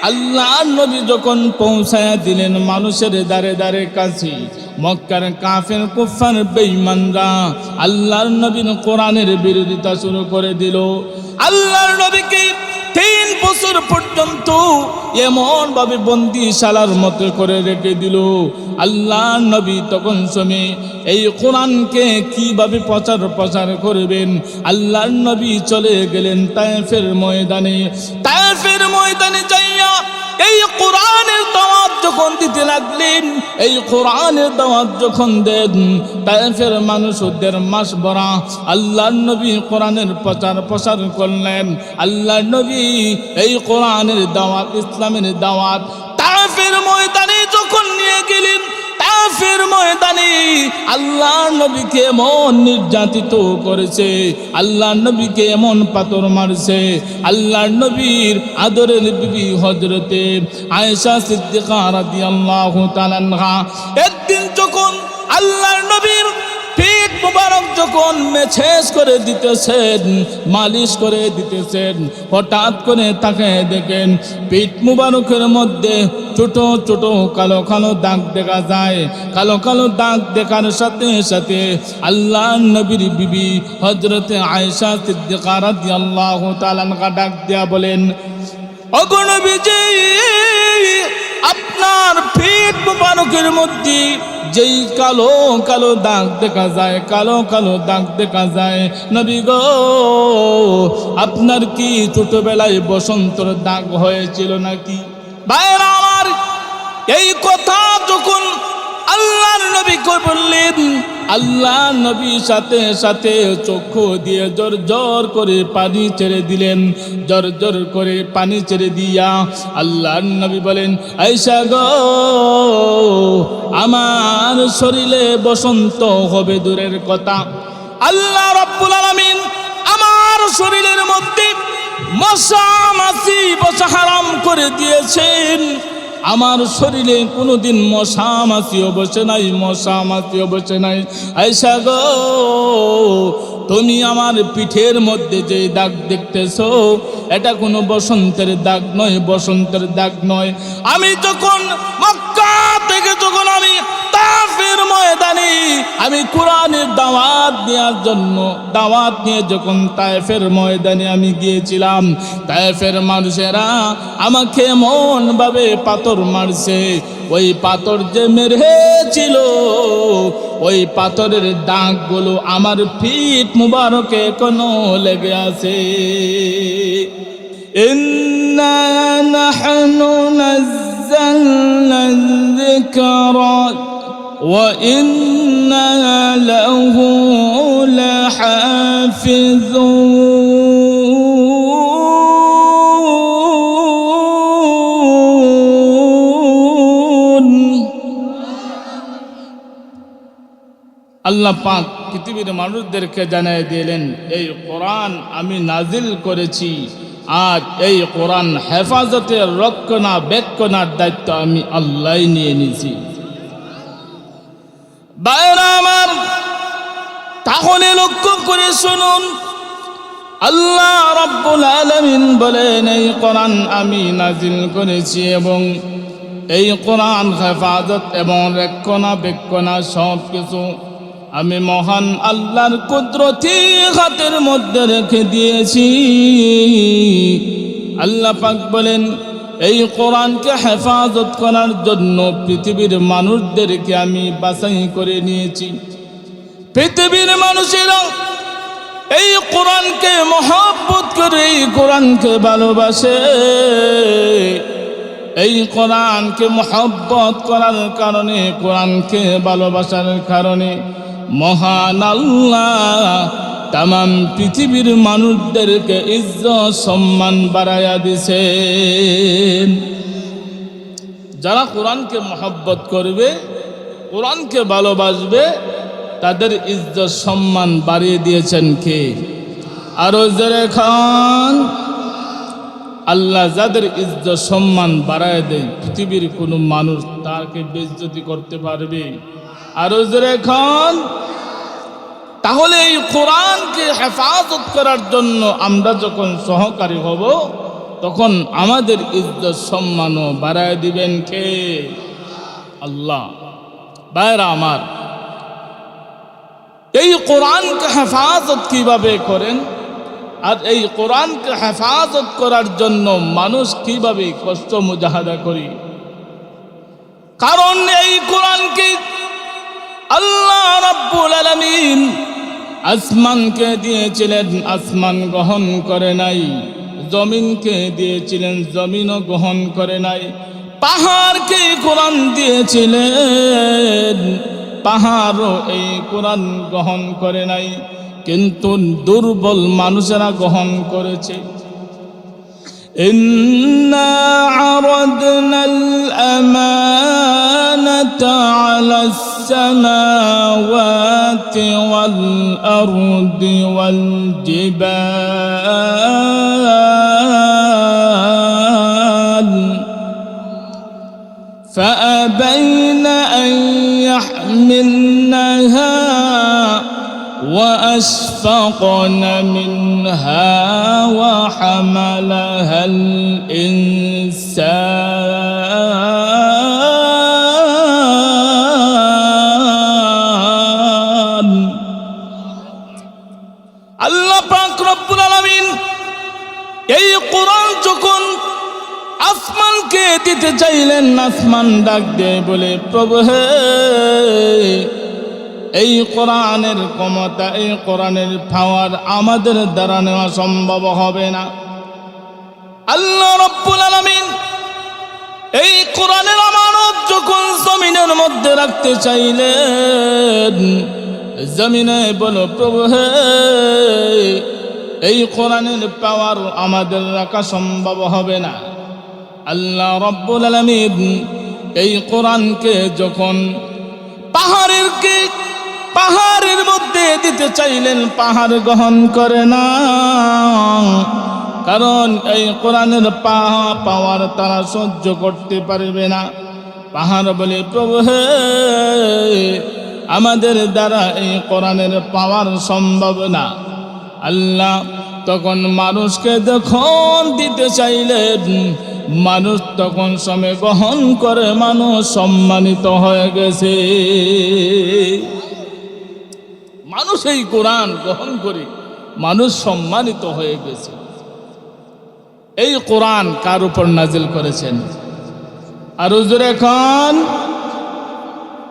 আল্লাহর নবী যখন পৌঁছায়া দিলেন মানুষের দ্বারে দ্বারে কাছে, মক্কার কাফের কুফার বেঈমানরা আল্লাহর নবীর কোরআনের বিরোধিতা শুরু করে দিল। আল্লাহর নবীকে 3 বছর পর্যন্ত এমন ভাবে বন্দিশালার মতো করে রেখে দিল। আল্লাহর নবী তখন সময় এই কোরআনকে কিভাবে প্রচার করবেন, আল্লাহর নবী চলে গেলেন তায়েফের ময়দানে। তায়েফের ময়দানে যাইয়া এই কোরআনের দাওয়াত যখন দিতে লাগলেন, এই কোরআনের দাওয়াত যখন দেন, তায়েফের মানুষ 1.5 মাস ভরা আল্লাহর নবী কোরআনের প্রচার করলেন। আল্লাহর নবী এই কোরআনের দাওয়াত, ইসলামের দাওয়াত তায়েফের ময়দানে যখন নিয়ে গেলেন, তায়েফের ময়দানে আল্লাহর নবীকে এমন নির্যাতিত করেছে, আল্লাহর নবীকে এমন পাথর মারছে। আল্লাহর নবীর আদরের বিবি হযরতে আয়েশা সিদ্দিকা রাদিয়াল্লাহু তাআলা আনহা একদিন যখন আল্লাহর নবীর পিঠ মুবারক যখন মেছেজ করে দিতেছেন, মালিশ করে দিতেছেন, হঠাৎ করে তাকে দেখেন পিঠ মুবারকের মধ্যে ছোট ছোট কালো কালো দাগ দেখা যায়। কালো কালো দাগ দেখার সাথে সাথে আল্লাহর নবীর বিবি হযরতে আয়েশা সিদ্দিকা রাদিয়াল্লাহু তাআলা আনহা ডাক দিয়া বলেন, ওগো নবীজি, আপনার পিঠ মুবারকের মধ্যে যেই কালো কালো দাগ দেখা যায়, কালো কালো দাগ দেখা যায়, নবী গো, আপনার কি ছোটবেলায় বসন্তর দাগ হয়েছিল নাকি? ভাইরা আমার, এই কথা যখন আল্লাহর নবী বললেন, আল্লাহর নবী সাথে সাথে চক্ষু দিয়ে জোর জোর করে পানি ছেড়ে দিলেন। জোর জোর করে পানি ছেড়ে দিয়া আল্লাহর নবী বলেন, আয়েশা গো, আমার শরীরে বসন্ত হবে দূরের কথা, আল্লাহ রাব্বুল আলামিন আমার শরীরের মধ্যে মশা মাছি বসা হারাম করে দিয়েছেন। আমার শরীরে কোনোদিন মশা মাছিও বসে নাই, মশা মাছিও বসে নাই। আয়েশা গো, তুমি আমার পিঠের মধ্যে যে দাগ দেখতেছো, এটা কোনো বসন্তের দাগ নয়, বসন্তের দাগ নয়। আমি যখন মক্কা থেকে যখন আমি তায়েফের ময়দানে আমি কোরআনের দাওয়াত দেওয়ার জন্য দাওয়াত নিয়ে যখন তায়েফের ময়দানে আমি গিয়েছিলাম, তায়েফের মানুষেরা আমাকে এমন ভাবে পাথর মারছে, ওই পাথর যে মেরেছিল ওই পাথরের দাগগুলো আমার পিঠ মুবারকে এখনো লেগে আছে। ইন্না নাহনু নাযালনা যিকরা ওয়া ইন্না লাহু লাহাফিজুন। আল্লাহ পাক পৃথিবীর মানুষদেরকে জানিয়ে দিলেন, এই কোরআন আমি নাজিল করেছি, আর এই কোরআন হেফাজতের রক্ষণাবেক্ষণার দায়িত্ব আমি আল্লাহ নিয়ে নিয়েছি। ভাইরা আমার, তাহলে লক্ষ্য করে শুনুন, আল্লাহ রাব্বুল আলামিন বলেন, এই কোরআন আমি নাজিল করেছি এবং এই কোরআন হেফাজত এবং রক্ষণাবেক্ষণা সব কিছু আমি মহান আল্লাহর কুদরতি হাতের মধ্যে রেখে দিয়েছি। আল্লাহ পাক বলেন, এই কোরআনকে হেফাজত করার জন্য পৃথিবীর মানুষদেরকে আমি বাছাই করে নিয়েছি। পৃথিবীর মানুষেরা এই কোরআনকে মহব্বত করে, এই কোরআনকে ভালোবাসে। এই কোরআনকে মহব্বত করার কারণে, কোরআনকে ভালোবাসার কারণে মহান আল্লাহ তামাম পৃথিবীর মানুষদেরকে ইজ্জত সম্মান বাড়াইয়া দিয়েছেন। যারা কোরআনকে মহব্বত করবে, কোরআনকে ভালোবাসবে, তাদের ইজ্জত সম্মান বাড়িয়ে দিয়েছেন কে? আরো জোরে খান। আল্লাহ যাদের ইজ্জত সম্মান বাড়ায় দেয়, পৃথিবীর কোনো মানুষ তাকে বেইজ্জতি করতে পারবে? আরো জোরে খান। তাহলে এই কোরআনকে হেফাজত করার জন্য আমরা যখন সহকারী হব, তখন আমাদের ইজ্জত সম্মানও বাড়ায় দিবেন কে? আল্লাহ। ভাইরা আমার, এই কোরআনকে হেফাজত কিভাবে করেন, আর এই কোরআনকে হেফাজত করার জন্য মানুষ কিভাবে কষ্ট মুজাহাদা করি? কারণ এই কোরআনকে আল্লাহ রাব্বুল আলামিন আসমানকে দিয়েছিলেন, আসমান গ্রহণ করে নাই। জমিনকে দিয়েছিলেন, জমিনও গ্রহণ করে নাই। পাহাড়কে কোরআন দিয়েছিলেন, পাহাড়ও এই কোরআন গ্রহণ করে নাই, কিন্তু দুর্বল মানুষেরা গ্রহণ করেছে। ইন্না আরাদনাল আমানাতা আলাস সামাওয়াতি ওয়াল আরদি ওয়াল জিবাল فأبين أن يحملنها وأشفقن منها وحملها الإنسان আল্লাহ পাক রব্বুল আলামিন এই কোরআন যখন আসমানকে দিতে চাইলেন, আসমান ডাক দেয় বলে, প্রভু হে, এই কোরআনের ক্ষমতা, এই কোরআনের পাওয়ার আমাদের দ্বারা নেওয়া সম্ভব হবে না। আল্লাহ রাব্বুল আলামিন এই কোরআনের আমানত যখন জমিনের মধ্যে রাখতে চাইলেন, জমিনে বলো, প্রভু হে, এই কোরআনের পাওয়ার আমাদের রাখা সম্ভব হবে না। আল্লাহ রাব্বুল আলামিন এই কোরআনকে যখন পাহাড়ের মধ্যে দিতে চাইলেন, পাহাড় গ্রহণ করে না, কারণ এই কোরআনের পাওয়ার তারা সহ্য করতে পারবে না। পাহাড় বলে, প্রভু হে, আমাদের দ্বারা এই কোরআনের পাওয়ার সম্ভব না। আল্লাহ তখন মানুষকে যখন দিতে চাইলেন, মানুষ তখন সময় গ্রহণ করে, মানুষ সম্মানিত হয়ে গেছে। মানুষ এই কোরআন গ্রহণ করে মানুষ সম্মানিত হয়ে গেছে। এই কোরআন কার উপর নাজিল করেছেন? আর হুজুরে খান,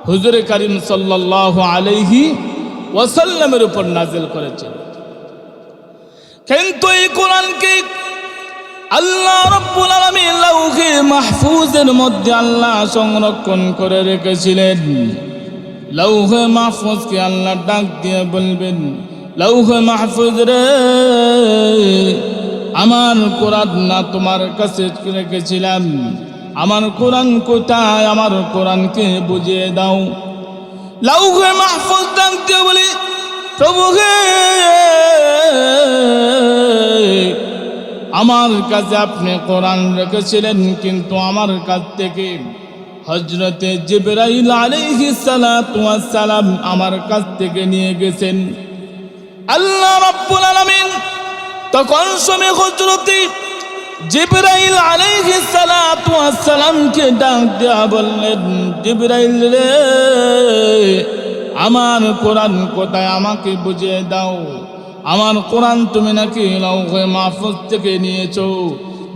হুজুরে কারীম সাল্লাল্লাহু আলাইহি ওয়াসাল্লামের উপর নাজিল করেছেন। কিন্তু এই কোরআনকে আল্লাহ রাব্বুল আলামিন লাউহে মাহফুজের মধ্যে আল্লাহ সংরক্ষণ করে রেখেছিলেন। লাউহে মাহফুজকে আল্লাহ ডাক দিয়ে বলবেন, লাউহে মাহফুজ রে, আমার কোরআন না তোমার কাছে রেখেছিলাম, আমার কোরআন কোথায়? আমার কোরআনকে বুঝিয়ে দাও। লাউহে মাহফুজ ডাক দিয়ে বলি, প্রভু হে, আমার কাছে আপনি কোরআন রেখেছিলেন, কিন্তু আমার কাছ থেকে হযরতে জিবরাইল আলাইহিস সালাতু ওয়াস সালাম আমার কাছ থেকে নিয়ে গেছেন। আল্লাহ রাব্বুল আলামিন তখন সময় হযরতে জিবরাইল আলাইহিস সালাতু ওয়াস সালামকে ডাক দেয়া বললেন, জিবরাইল রে, আমার কোরআন কোথায়? আমাকে বুঝিয়ে দাও। আমার কোরআন তুমি নাকি লাউহে মাহফুজ থেকে নিয়েছো।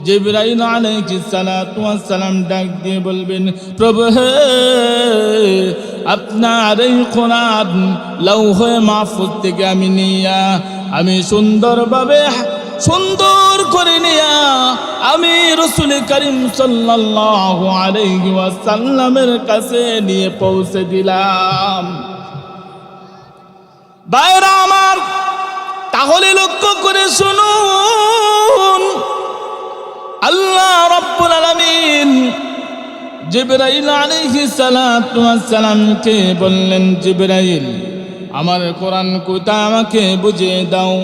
জিবরাইল আলাইহিস সালাতু ওয়াস সালাম ডাক দিয়ে বলবেন, প্রভু হে, আপনার এই কোরআন লাউহে মাহফুজ থেকে আমি নিয়া, আমি সুন্দরভাবে সুন্দর করে নিয়া আমি রাসূল করিম সাল্লাল্লাহু আলাইহি ওয়াসাল্লামের কাছে নিয়ে পৌঁছে দিলাম। ভাইরা আমার, তাহলে লক্ষ্য করে শুনুন, আল্লাহ রাব্বুল আলামিন জিবরাইল আলাইহিস সালাতু ওয়াস সালামকে বললেন, জিবরাইল, আমার কোরআন কোথায়? আমাকে বুঝিয়ে দাও।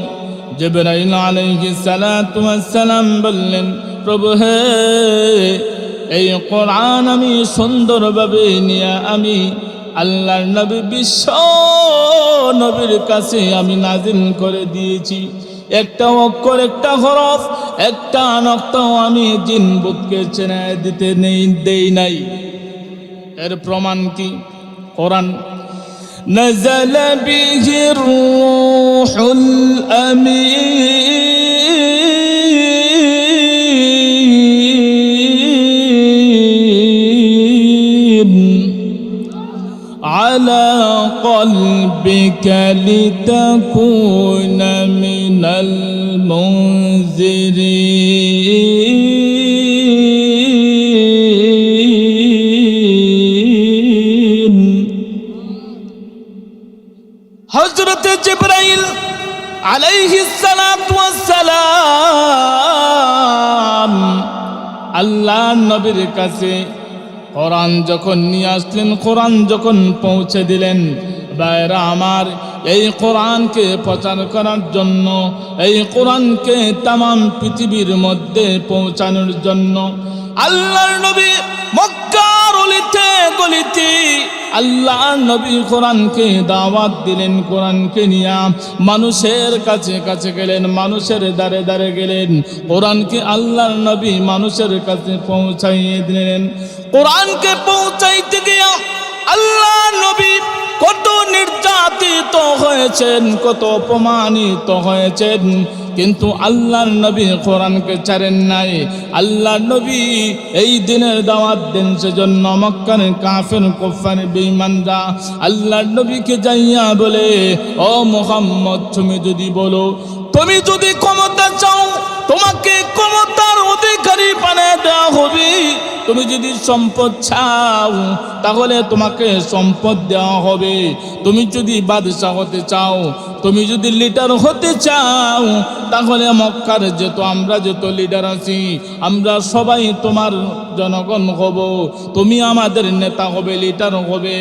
জিবরাইল আলাইহিস সালাতু ওয়াস সালাম বললেন, প্রভু হে, এই কোরআন আমি সুন্দরভাবে নিয়ে আমি আল্লাহর নবী বিশ্ব নবীর কাছে আমি নাজিল করে দিয়েছি। একটা অক্ষর, একটা হরফ, একটা নক্তাও আমি জিনবুতকে চেনে দিতে দেই নাই। এর প্রমাণ কি? কোরআন نزل به الروح الأمين على قلبك لتكون من المنذرين হযরত জিবরাইল আলাইহিস সালাতু ওয়াস সালাম আল্লাহর নবীর কাছে কোরআন যখন নিয়ে আসলেন, কোরআন যখন পৌঁছে দিলেন, ভাইরা আমার, এই কোরআনকে প্রচার করার জন্য, এই কোরআনকে তামাম পৃথিবীর মধ্যে পৌঁছানোর জন্য আল্লাহর নবী মক্কার অলিতে গলিতে আল্লাহর নবী কোরআনকে দাওয়াত দিলেন। কোরআনকে নিয়ে মানুষের কাছে কাছে গেলেন, মানুষের দ্বারে দ্বারে গেলেন। কোরআনকে আল্লাহর নবী মানুষের কাছে পৌঁছাইয়ে দিলেন। কোরআনকে পৌঁছাইতে গিয়ে আল্লাহর নবী কত নির্যাতিত হয়েছেন, কত অপমানিত হয়েছেন, কিন্তু আল্লাহর নবী কোরআনকে ছাড়েন নাই। আল্লাহর নবী এই দিনের দাওয়াত দেন, সেজন্য মক্কার কাফের কুফার বেঈমানরা আল্লাহর নবীকে যাইয়া বলে, ও মুহাম্মদ, তুমি যদি বলো, তুমি যদি ক্ষমতা চাও, তোমাকে ক্ষমতার অধিকারী বানিয়ে দেওয়া হবে। তুমি যদি সম্পদ চাও, তাহলে তোমাকে সম্পদ দেওয়া হবে। তুমি যদি বাদশা হতে চাও, তুমি যদি লিডার হতে চাও, তাহলে মক্কার আমরা যত লিডার আছি, আমরা সবাই তোমার জনগণ হব। তুমি আমাদের নেতা হবে, লিডার হবে।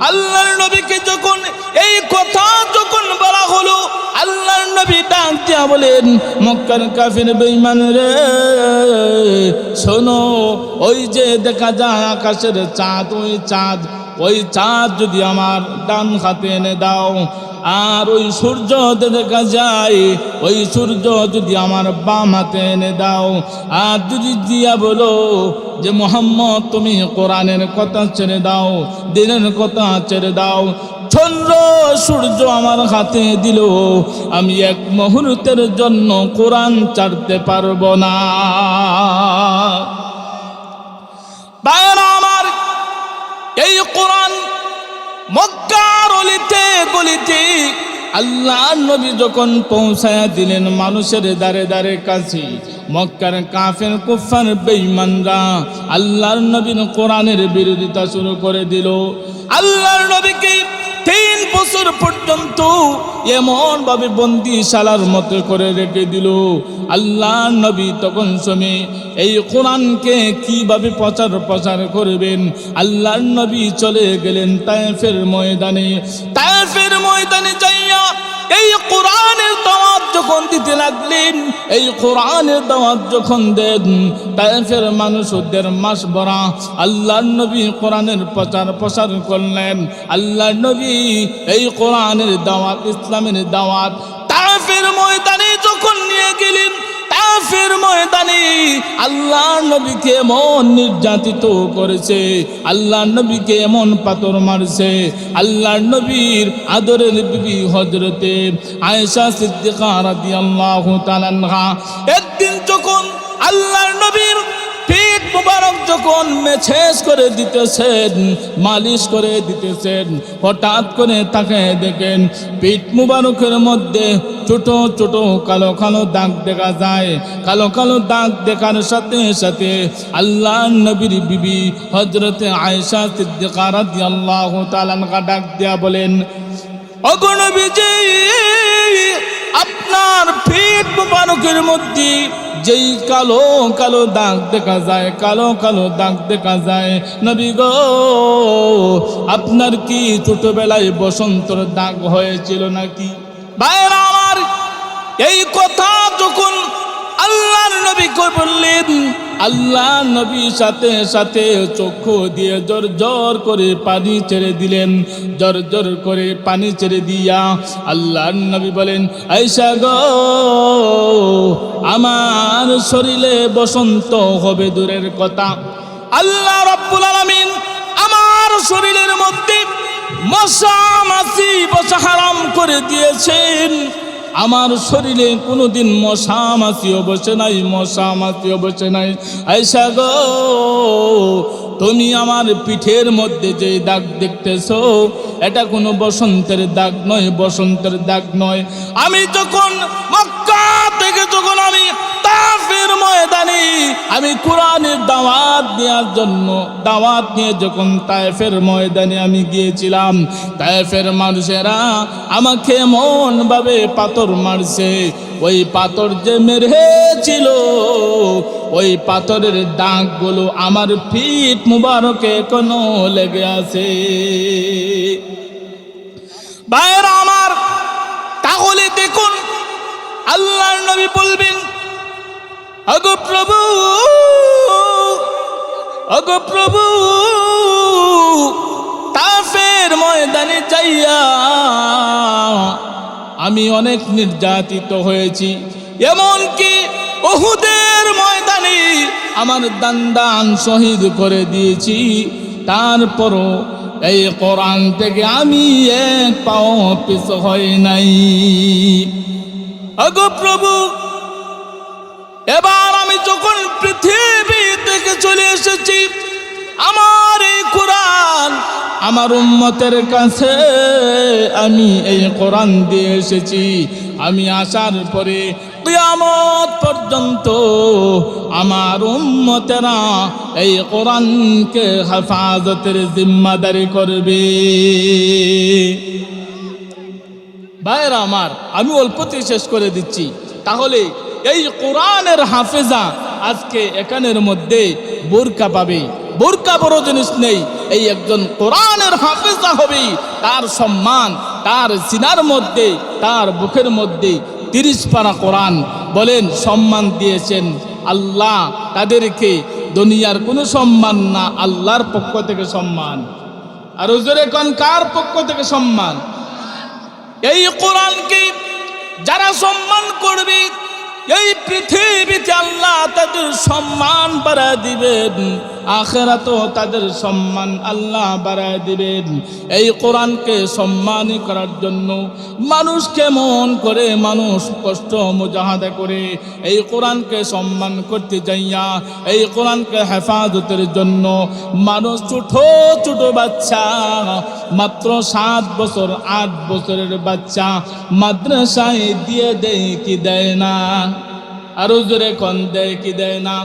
আল্লাহর নবীকে যখন এই কথা যখন বলা হলো, আল্লাহর নবী ডাক দিয়া বলেন, মক্কার কাফির বেঈমান রে, শোনো, ওই যে দেখা যায় আকাশের চাঁদ, ওই চাঁদ যদি আমার ডান হাতে এনে দাও, আর ওই সূর্য দেখা যায়, ওই সূর্য যদি আমার বাম হাতে এনে দাও, আর যদি দিয়া বলো যে মুহাম্মদ, তুমি কোরআনের কথা ছেড়ে দাও, দিনের কথা ছেড়ে দাও, চন্দ্র সূর্য আমার হাতে দিল, আমি এক মুহূর্তের জন্য কোরআন ছাড়তে পারবো না। ভাইরা আমার, এই কোরআন মক্কার অলিতে গলিতে আল্লাহর নবী যখন পৌঁছায়া দিলেন মানুষের দ্বারে দ্বারে কাছে, মক্কার কাফের কুফার বেঈমানরা আল্লাহর নবীর কোরআনের বিরোধিতা শুরু করে দিল। আল্লাহর নবীকে 3 বছর পর্যন্ত এমন ভাবে বন্দিশালার মতো করে রেখে দিল। আল্লাহর নবী তখন শুনে এই কোরআনকে কিভাবে প্রচার করবেন, আল্লাহর নবী চলে গেলেন তায়েফের ময়দানে। তায়েফের ময়দানে যাইয়া এই কোরআনের দাওয়াত যখন দিতে লাগলেন, এই কোরআনের দাওয়াত যখন দেন, তায়েফের মানুষ 1.5 মাস ভরা আল্লাহর নবী কোরআনের প্রচার করলেন। আল্লাহর নবী এই কোরআনের দাওয়াত, ইসলামের দাওয়াত তায়েফের ময়দানে যখন নিয়ে গেলেন, তায়েফের ময়দানে আল্লাহর নবীকে এমন নির্যাতিত করেছে, আল্লাহর নবীকে এমন পাথর মারছে। আল্লাহর নবীর আদরের বিবি হযরতে আয়েশা সিদ্দিকা রাদিয়াল্লাহু তাআলা আনহা একদিন যখন আল্লাহর নবীর পিঠ মুবারক যখন মেছেজ করে দিতেছেন, মালিশ করে দিতেছেন, হঠাৎ করে তাকে দেখেন পিঠ মুবারকের মধ্যে ছোট ছোট কালো কালো দাগ দেখা যায়। কালো কালো দাগ দেখার সাথে সাথে আল্লাহর নবীর বিবি হযরতে আয়েশা সিদ্দিকা রাদিয়াল্লাহু তাআলা আনহা ডাক দিয়া বলেন, ওগো নবীজি, আপনার পিঠ মুবারকের মধ্যে যেই কালো কালো দাগ দেখা যায়, কালো কালো দাগ দেখা যায়, নবী গো, আপনার কি ছোটবেলায় বসন্তর দাগ হয়েছিল নাকি? ভাইরা আমার, এই কথা যখন আল্লাহর নবী কই বললেন, আল্লাহ নবী সাথে সাথে চক্ষু দিয়ে জোর জোর করে পানি ছেড়ে দিলেন। জোর জোর করে পানি ছেড়ে দিয়া আল্লাহর নবী বলেন, আয়েশা গো, আমার শরীরে বসন্ত হবে দূরের কথা, আল্লাহ রাব্বুল আলামিন আমার শরীরের মধ্যে মশা মাছি বসা হারাম করে দিয়েছেন। আমার শরীরে কোনোদিন মশা মাছিও বসে নাই, মশা মাছিও বসে নাই। আয়েশা গো, তুমি আমার পিঠের মধ্যে যে দাগ দেখতেছো, এটা কোনো বসন্তের দাগ নয়, বসন্তের দাগ নয়। আমি যখন মক্কা থেকে যখন আমি তাফের ময়দানে আমি কোরআনের দাওয়াত দেওয়ার জন্য দাওয়াত নিয়ে যখন তায়েফের ময়দানে আমি গিয়েছিলাম, তায়েফের মানুষেরা আমাকে এমন ভাবে পাথর মারছে, ওই পাথর যে মেরেছিল ওই পাথরের দাগগুলো আমার পিঠ মুবারকে এখনো লেগে আছে। ভাইরা আমার, তাহলে দেখুন আল্লাহর নবী বলবেন, ওগো প্রভু, ওগো প্রভু, তাফের ময়দানে যাইয়া আমি অনেক নির্যাতিত হয়েছি, এমনকি উহুদের ময়দানে আমার দান্দান শহীদ করে দিয়েছি, তারপরও এই কোরআন থেকে আমি এক পাও পিছু হই নাই। ওগো প্রভু, এবার আমি যখন পৃথিবী থেকে চলে এসেছি, আমার এই কোরআন আমার উম্মতের কাছে আমি এই কোরআন দিয়ে এসেছি। আমি আসার পরে কিয়ামত পর্যন্ত আমার উম্মতেরা এই কোরআনকে হেফাজতের জিম্মাদারি করবে। ভাইরা আমার, আমি অল্পতে শেষ করে দিচ্ছি। তাহলে এই কোরআনের হাফেজা আজকে এখানের মধ্যে বোরকা পাবে, বোরকা বড় জিনিস নেই। এই একজন কোরআনের হাফেজা হবে, তার সম্মান তার সিনার মধ্যে, তার বুকের মধ্যে 30 পারা কোরআন বলেন সম্মান দিয়েছেন আল্লাহ। তাদেরকে দুনিয়ার কোনো সম্মান না, আল্লাহর পক্ষ থেকে সম্মান। আর হুজুরে কোন কার পক্ষ থেকে সম্মান? এই কোরআনকে যারা সম্মান করবে, এই পৃথিবীতে আল্লাহ তাদের সম্মান বাড়ায় দিবেন, আখিরাতেও তাদের সম্মান আল্লাহ বাড়ায় দিবেন। এই কোরআনকে সম্মান করার জন্য মানুষ কেমন করে মানুষ কষ্ট মুজাহাদা করে এই কোরআনকে সম্মান করতে যাইয়া এই কোরআনকে হেফাজতের জন্য মানুষ ছোট ছোট বাচ্চা, মাত্র 7 বছর 8 বছরের বাচ্চা মাদ্রাসায় দিয়ে দেয় কি দেয় না? আরো জোরে কোন দেয় কি দেয় না?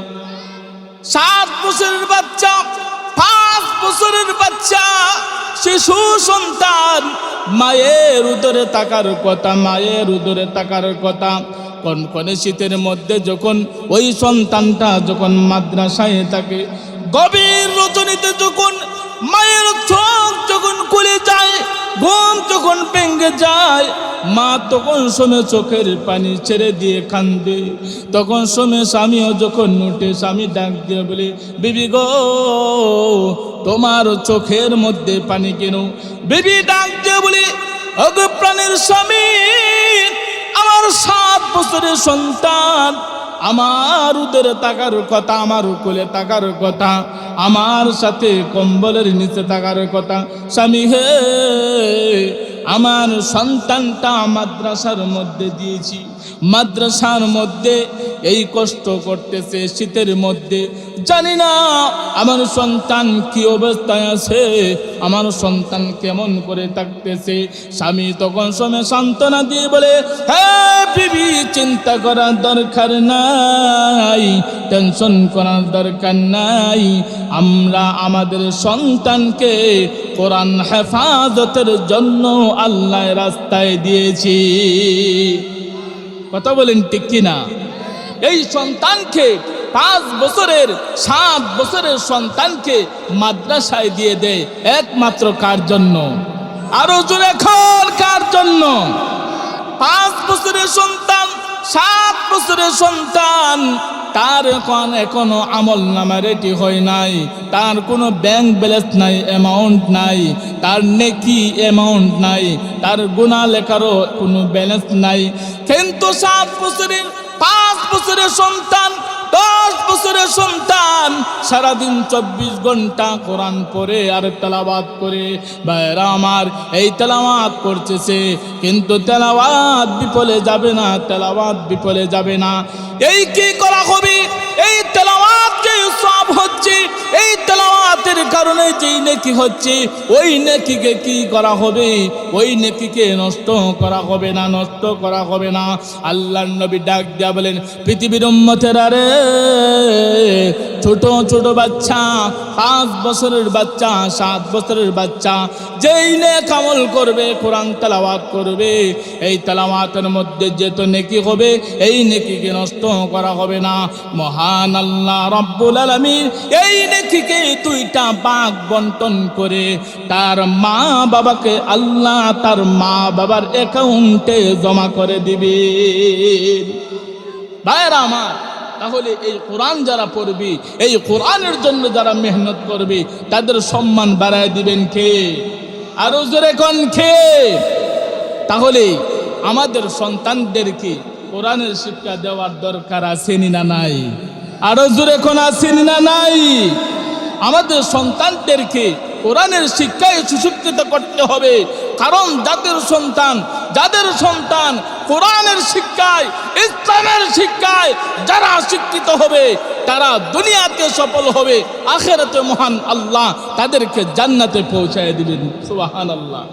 7 বছরের বাচ্চা, 5 বছরের বাচ্চা, শিশু সন্তান, মায়ের উদরে থাকার কথা, মায়ের উদরে থাকার কথা। কনকনে শীতের মধ্যে যখন ওই সন্তানটা যখন মাদ্রাসায় থাকে, গভীর রজনীতে যখন মায়ের চোখ যখন খুলে যায়, ঘুম যখন ভেঙে যায়, মা তখন সময় চোখের পানি ছেড়ে দিয়ে কান্দে। তখন সময় স্বামীও যখন উঠে, স্বামী ডাক দিয়ে বলে, বিবি গো, তোমার চোখের মধ্যে পানি কেন? বিবি ডাক দিয়ে বলে, ওগো প্রাণের স্বামী, আমার 7 বছরের সন্তান, আমার উদরে থাকার কথা, আমার কোলে থাকার কথা, আমার সাথে কম্বলের নিচে থাকার কথা। স্বামী হে, আমার সন্তানটা মাদ্রাসার মধ্যে দিয়েছি, মাদ্রাসার মধ্যে এই কষ্ট করতেছে শীতের মধ্যে, জানি না আমার সন্তান কি অবস্থায় আছে, আমার সন্তান কেমন করে থাকতেছে। স্বামী তখন সময় সান্ত্বনা দিয়ে বলে, হ্যাঁ বিবি, চিন্তা করার দরকার নাই, টেনশন করার দরকার নাই, আমরা আমাদের সন্তানকে কোরআন হেফাজতের জন্য আল্লাহ রাস্তায় দিয়েছি। কথা বলেন ঠিক কিনা? এই সন্তানকে 5 বছরের 7 বছরের সন্তানকে মাদ্রাসায় দিয়ে দেয় একমাত্র কার জন্য? আরো জোরে এখন কার জন্য? 5 বছরের সন্তান, 7 বছরের সন্তান তার এখনো আমল নামা রেডি হয় নাই, তার কোনো ব্যাংক ব্যালেন্স নাই, অ্যামাউন্ট নাই, তার নেকি অ্যামাউন্ট নাই, তার গুনাহ লেখারও কোনো ব্যালেন্স নাই। কিন্তু 7 বছরের 5 বছরের সন্তান, 10 বছরের সন্তান সারাদিন 24 ঘন্টা কোরআন পড়ে আর তেলাওয়াত করে। ভাইরা আমার, এই তেলাওয়াত করতেছে, কিন্তু তেলাওয়াত বিফলে যাবে না, তেলাওয়াত বিফলে যাবে না। এই কি করা হবে? এই তেলাওয়াত যে সওয়াব হচ্ছে, এই তেলাওয়াতের কারণে যেই নেকি হচ্ছে, ওই নেকিকে কি করা হবে? ওই নেকিকে নষ্ট করা হবে না, নষ্ট করা হবে না। আল্লাহর নবী ডাক দিয়া বলেন, পৃথিবীর উম্মতেরা রে, ছোট ছোট বাচ্চা, 5 বছরের বাচ্চা, 7 বছরের বাচ্চা যেই নেক আমল করবে, কোরআন তেলাওয়াত করবে, এই তেলাওয়াতের মধ্যে যত নেকি হবে, এই নেকিকে নষ্ট করা হবে না। মহান আল্লাহ রাব্বুল আলামিন এই নেকিকে 2টা ভাগ বন্টন করে তার মা বাবাকে আল্লাহ তার মা বাবার অ্যাকাউন্টে জমা করে দিবে। ভাইরা আমার, তাহলে এই কোরআন যারা পড়বে, এই কোরআনের জন্য যারা মেহনত করবে, তাদের সম্মান বাড়ায় দিবেন কে? আরো জোরে কোন কে? তাহলে আমাদের সন্তানদেরকে কোরআনের শিক্ষা দেওয়ার দরকার আছে না নাই? আরো জোরে কোন আছে না নাই? আমাদের সন্তানদেরকে কোরআনের শিক্ষায় সুশিক্ষিত করতে হবে। কারণ যাদের সন্তান কোরআনের শিক্ষায়, ইসলামের শিক্ষায় যারা শিক্ষিত হবে, তারা দুনিয়াতে সফল হবে, আখিরাতে মহান আল্লাহ তাদেরকে জান্নাতে পৌঁছায় দিবেন। সুবহানাল্লাহ।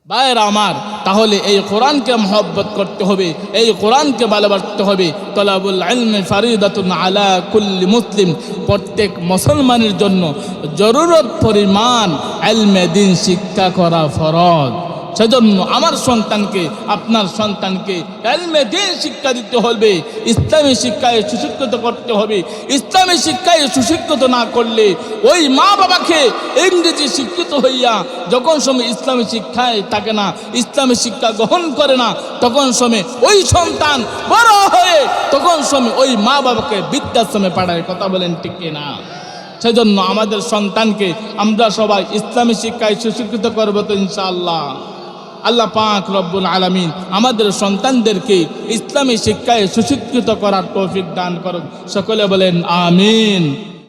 ভাইরা আমার, তাহলে এই কোরআনকে মহব্বত করতে হবে, এই কোরআনকে ভালোবাসতে হবে। তলাবুল ইলমি ফারিদাতুন আলা কুল্লি মুসলিম, প্রত্যেক মুসলমানের জন্য জরুরত পরিমাণ ইলমে দ্বীন শিক্ষা করা ফরজ। সেজন্য আমার সন্তানকে, আপনার সন্তানকে ইলমে দ্বীন শিক্ষা দিতে হবে, ইসলামী শিক্ষায় সুশিক্ষিত করতে হবে। ইসলামী শিক্ষায় সুশিক্ষিত না করলে ওই মা বাবাকে ইংরেজি শিক্ষিত হইয়া যখন সময় ইসলামী শিক্ষায় থাকে না, ইসলামী শিক্ষা গ্রহণ করে না, তখন সময় ওই সন্তান বড় হয়ে তখন সময় ওই মা বাবাকে বৃদ্ধাশ্রমে পাঠায়। কথা বলেন ঠিক কিনা? সেজন্য আমাদের সন্তানকে আমরা সবাই ইসলামী শিক্ষায় সুশিক্ষিত করবো তো ইনশাআল্লাহ। আল্লাহ পাক রব্বুল আলামিন আমাদের সন্তানদেরকে ইসলামী শিক্ষায় সুশিক্ষিত করার তৌফিক দান করুন। সকলে বলেন আমিন।